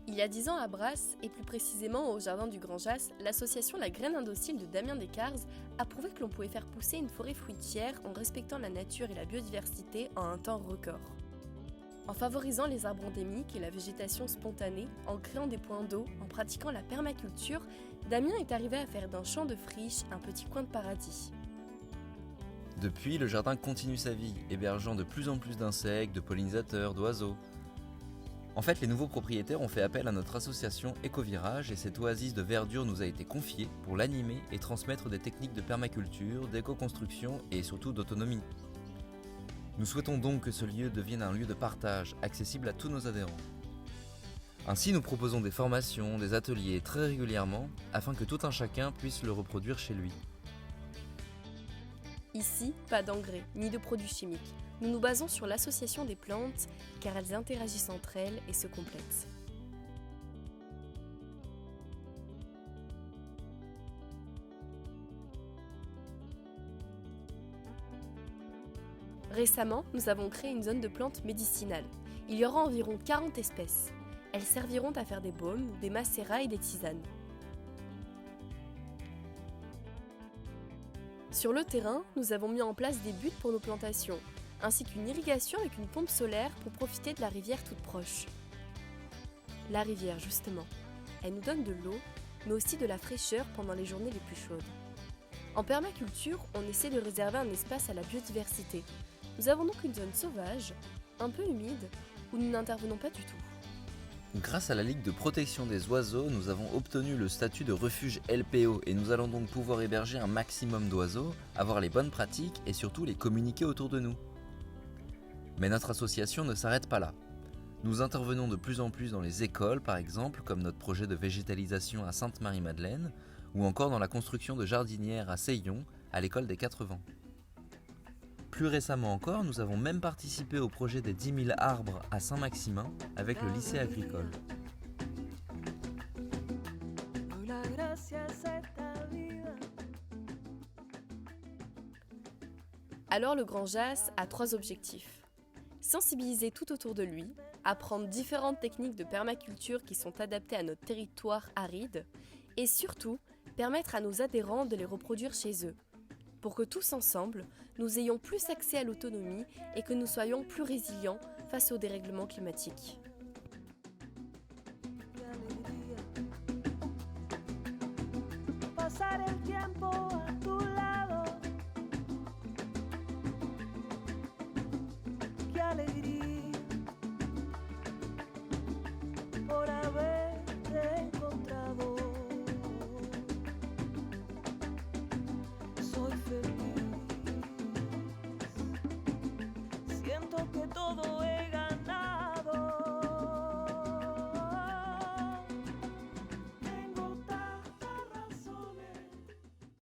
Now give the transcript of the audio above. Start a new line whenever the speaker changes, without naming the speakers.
Il y a 10 ans à Brasse, et plus précisément au jardin du Grand Jas, l'association La Graine Indocile de Damien Descartes a prouvé que l'on pouvait faire pousser une forêt fruitière en respectant la nature et la biodiversité en un temps record. En favorisant les arbres endémiques et la végétation spontanée, en créant des points d'eau, en pratiquant la permaculture, Damien est arrivé à faire d'un champ de friches un petit coin de paradis.
Depuis, le jardin continue sa vie, hébergeant de plus en plus d'insectes, de pollinisateurs, d'oiseaux. En fait, les nouveaux propriétaires ont fait appel à notre association Écovirage et cette oasis de verdure nous a été confiée pour l'animer et transmettre des techniques de permaculture, d'éco-construction et surtout d'autonomie. Nous souhaitons donc que ce lieu devienne un lieu de partage, accessible à tous nos adhérents. Ainsi, nous proposons des formations, des ateliers très régulièrement, afin que tout un chacun puisse le reproduire chez lui.
Ici, pas d'engrais, ni de produits chimiques. Nous nous basons sur l'association des plantes, car elles interagissent entre elles et se complètent. Récemment, nous avons créé une zone de plantes médicinales. Il y aura environ 40 espèces. Elles serviront à faire des baumes, des macérats et des tisanes. Sur le terrain, nous avons mis en place des buttes pour nos plantations, ainsi qu'une irrigation avec une pompe solaire pour profiter de la rivière toute proche. La rivière, justement, elle nous donne de l'eau, mais aussi de la fraîcheur pendant les journées les plus chaudes. En permaculture, on essaie de réserver un espace à la biodiversité. Nous avons donc une zone sauvage, un peu humide, où nous n'intervenons pas du tout.
Grâce à la Ligue de protection des oiseaux, nous avons obtenu le statut de refuge LPO et nous allons donc pouvoir héberger un maximum d'oiseaux, avoir les bonnes pratiques et surtout les communiquer autour de nous. Mais notre association ne s'arrête pas là. Nous intervenons de plus en plus dans les écoles, par exemple, comme notre projet de végétalisation à Sainte-Marie-Madeleine, ou encore dans la construction de jardinières à Seillon, à l'école des 4 vents. Plus récemment encore, nous avons même participé au projet des 10 000 arbres à Saint-Maximin avec le lycée agricole.
Alors le Grand Jas a 3 objectifs. Sensibiliser tout autour de lui, apprendre différentes techniques de permaculture qui sont adaptées à notre territoire aride, et surtout, permettre à nos adhérents de les reproduire chez eux, pour que tous ensemble, nous ayons plus accès à l'autonomie et que nous soyons plus résilients face aux dérèglements climatiques.
Pasar el tiempo